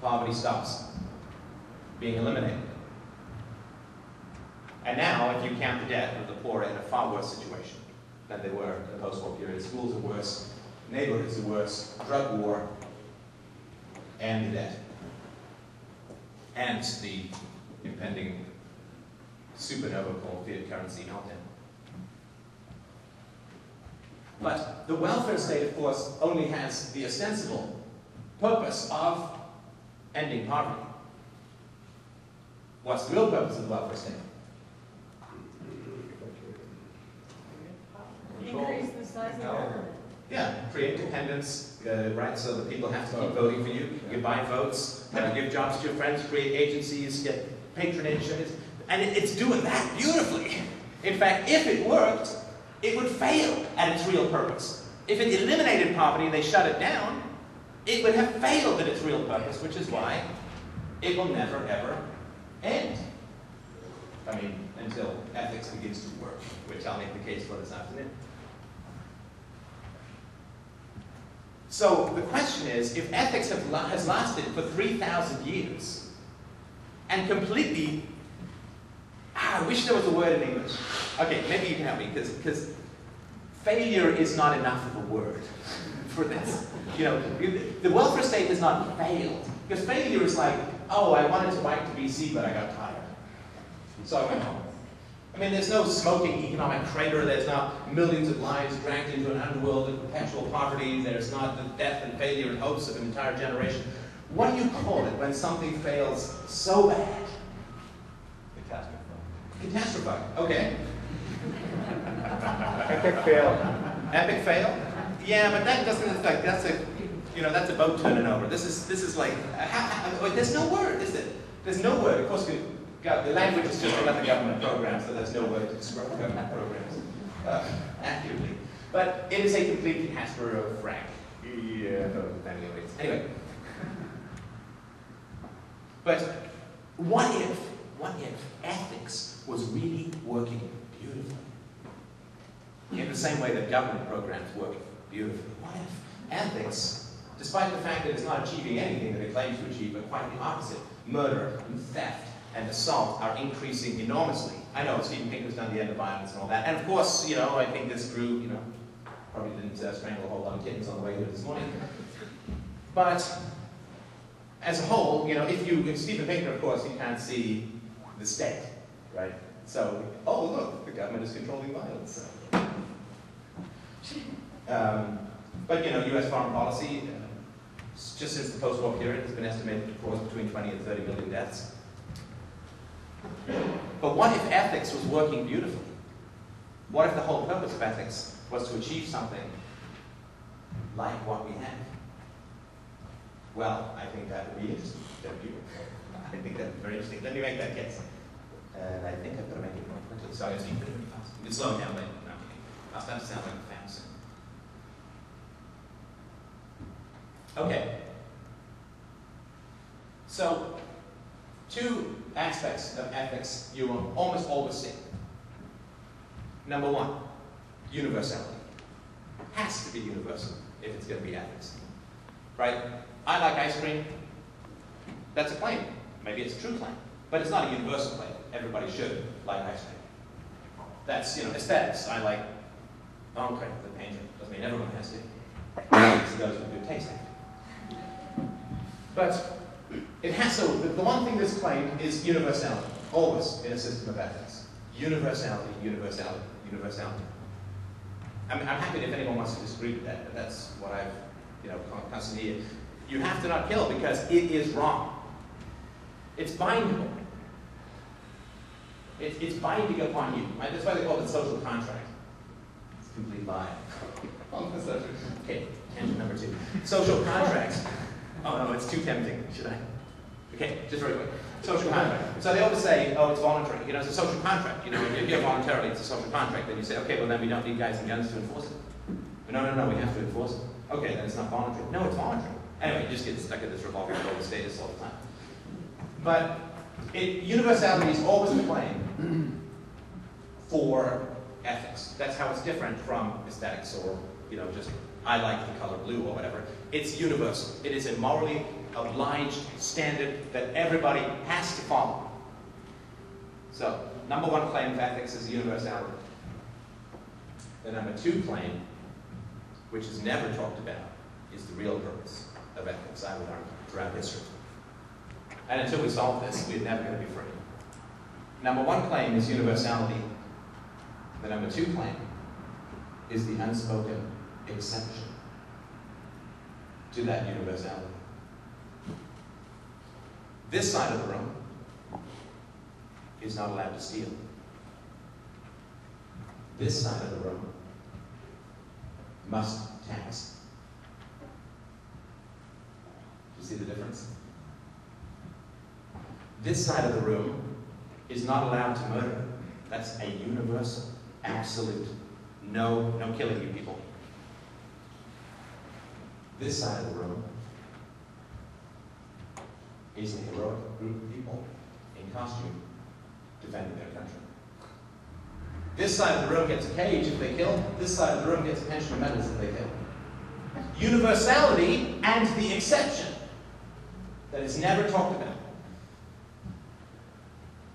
poverty stops being eliminated. And now, if you count the debt, the poor are in a far worse situation than they were in the post-war period. Schools are worse, neighborhoods are worse, drug war, and the debt. And the impending supernova called fiat currency meltdown. But the welfare state, of course, only has the ostensible purpose of ending poverty. What's the real purpose of the welfare state? Increase the size of government. Yeah, create dependence, right? So that people have to keep voting for you. You buy votes, give jobs to your friends, create agencies, get patronage, and it's doing that beautifully. In fact, if it worked, it would fail at its real purpose. If it eliminated poverty and they shut it down, it would have failed at its real purpose, which is why it will never, ever end. I mean, until ethics begins to work, which I'll make the case for this afternoon. So the question is, if ethics has lasted for 3,000 years and completely, I wish there was a word in English. Okay, maybe you can help me, because failure is not enough of a word for this. You know, the welfare state has not failed, because failure is like, oh, I wanted to bike to BC, but I got tired, so I went home. I mean, there's no smoking economic crater, there's not millions of lives dragged into an underworld of perpetual poverty, there's not the death and failure and hopes of an entire generation. What do you call it when something fails so bad? Catastrophic. Okay. Epic fail. Epic fail? Yeah, but that doesn't, like, that's a boat turning over. This is like, there's no word, is it? There's no word. Of course, the language is just another government program, so there's no word to describe government programs accurately. But it is a complete catastrophe. Yeah, anyways. Anyway. But what if ethics was really working beautifully? In the same way that government programs work beautifully. What if ethics, despite the fact that it's not achieving anything that it claims to achieve, but quite the opposite, murder and theft and assault are increasing enormously. I know Stephen Pinker's done The End of Violence and all that. And of course, I think this drew, probably didn't strangle a whole lot of kittens on the way here this morning. But as a whole, if Stephen Pinker, of course, you can't see the state, right? So, oh look, the government is controlling violence. But U.S. foreign policy, just since the post-war period, has been estimated to cause between 20 and 30 million deaths. But what if ethics was working beautifully? What if the whole purpose of ethics was to achieve something like what we have? Well, I think that would be interesting, don't you? I think that would be very interesting. Let me make that case. And I think I've got to make it more quickly, so I'm going to speak pretty fast. You can slow it down later. No, I'll start to sound like a fan soon. Okay. So, two aspects of ethics you will almost always see. Number one, universality. Has to be universal if it's going to be ethics. Right? I like ice cream. That's a claim. Maybe it's a true claim. But it's not a universal claim. Everybody should like ice cream. That's, aesthetics. I like okay, the painter. Doesn't mean everyone has to. It's those with good taste. But it has to, the one thing that's claimed is universality. Always in a system of ethics. Universality, universality, universality. I'm happy if anyone wants to disagree with that, but that's what I've, constantly hear. You have to not kill because it is wrong. It's bindable. It's binding upon you. Right? That's why they call it social contract. It's a complete lie. Okay, tangent number 2. Social contracts. Oh no, it's too tempting. Should I? Okay, just very quick. Social contract. So they always say, oh, it's voluntary. It's a social contract. If you're voluntarily, it's a social contract. Then you say, okay, well then we don't need guys and guns to enforce it. No, we have to enforce it. Okay, then it's not voluntary. No, it's voluntary. Anyway, you just get stuck at this revolving door of status all the time. But universality is always a claim for ethics. That's how it's different from aesthetics or, just I like the color blue or whatever. It's universal. It is a morally obliged standard that everybody has to follow. So, number one claim of ethics is universality. The number two claim, which is never talked about, is the real purpose of ethics, I would argue, throughout history. And until we solve this, we're never going to be free. Number one claim is universality. The number two claim is the unspoken exception to that universality. This side of the room is not allowed to steal. This side of the room must tax. Do you see the difference? This side of the room is not allowed to murder. That's a universal, absolute, no killing you people. This side of the room is a heroic group of people in costume defending their country. This side of the room gets a cage if they kill. This side of the room gets a pension of medals if they kill. Universality and the exception that is never talked about.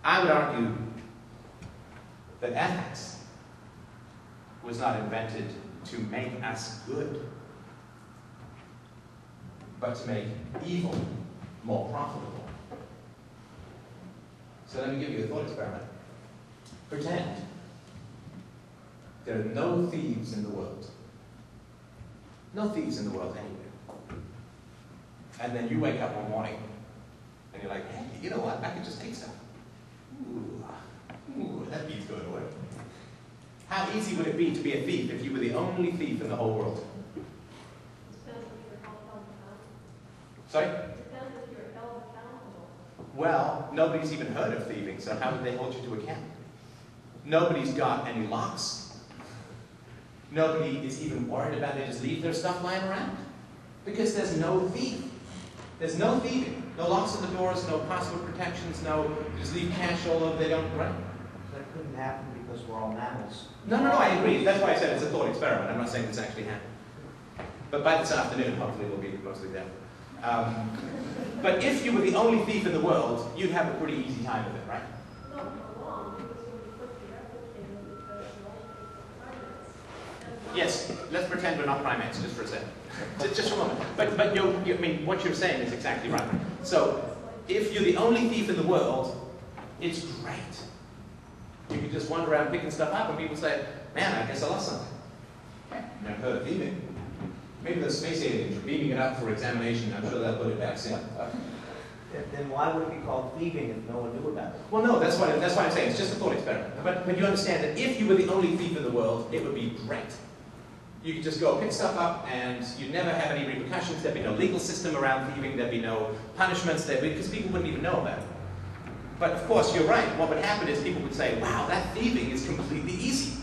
I would argue that ethics was not invented to make us good, but to make evil more profitable. So let me give you a thought experiment. Pretend there are no thieves in the world. No thieves in the world anywhere. And then you wake up one morning and you're like, hey, you know what? I could just take stuff. Ooh, that beats going away. How easy would it be to be a thief if you were the only thief in the whole world? Sorry? Well, nobody's even heard of thieving, so how would they hold you to account? Nobody's got any locks. Nobody is even worried about they just leave their stuff lying around. Because there's no thief. There's no thieving. No locks on the doors, no password protections, no just leave cash all over, they don't, right? That couldn't happen because we're all mammals. No, I agree. That's why I said it's a thought experiment. I'm not saying this actually happened. But by this afternoon, hopefully we'll be mostly there. But if you were the only thief in the world, you'd have a pretty easy time with it, right? Not for long, because when you put the replicator, because you only take the primates. Yes, let's pretend we're not primates just for a second. Just for a moment. But I mean, what you're saying is exactly right. So, if you're the only thief in the world, it's great. You can just wander around picking stuff up and people say, man, I guess I lost something. Never heard of thieving. Maybe the space aliens are beaming it up for examination. I'm sure they'll put it back soon. Then why would it be called thieving if no one knew about it? Well, no, that's why I'm saying it's just a thought experiment. But you understand that if you were the only thief in the world, it would be great. You could just go pick stuff up and you'd never have any repercussions. There'd be no legal system around thieving. There'd be no punishments because people wouldn't even know about it. But of course, you're right. What would happen is people would say, wow, that thieving is completely easy.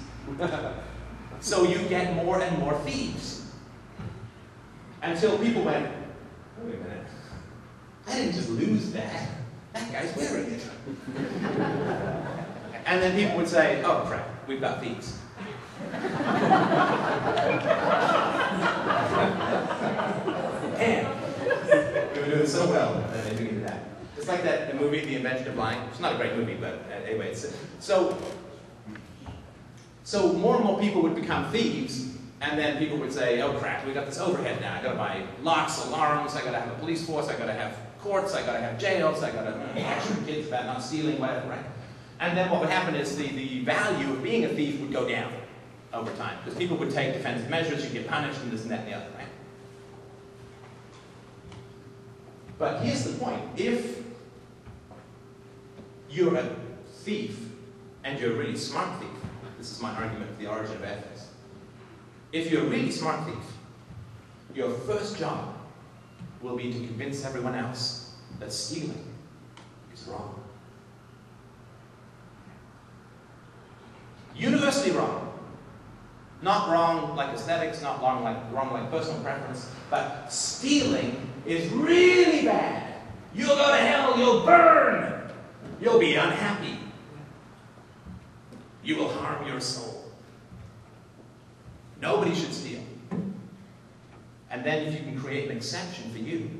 So you get more and more thieves. Until people went, wait a minute, I didn't just lose that. That guy's wearing it. And then people would say, oh crap, we've got thieves. And we were doing so well, and they didn't do that. It's like the movie, The Invention of Lying. It's not a great movie, but anyway. So more and more people would become thieves, and then people would say, oh crap, we got this overhead now. I gotta buy locks, alarms, I gotta have a police force, I gotta have courts, I gotta have jails, I gotta action kids about not stealing, whatever, right? And then what would happen is the value of being a thief would go down over time, because people would take defensive measures, you'd get punished, and this and that and the other, right? But here's the point. If you're a thief, and you're a really smart thief, this is my argument for the origin of ethics. If you're a really smart thief, your first job will be to convince everyone else that stealing is wrong. Universally wrong. Not wrong like aesthetics, not wrong like personal preference, but stealing is really bad. You'll go to hell, you'll burn, you'll be unhappy. You will harm your soul. Nobody should steal. And then if you can create an exception for you,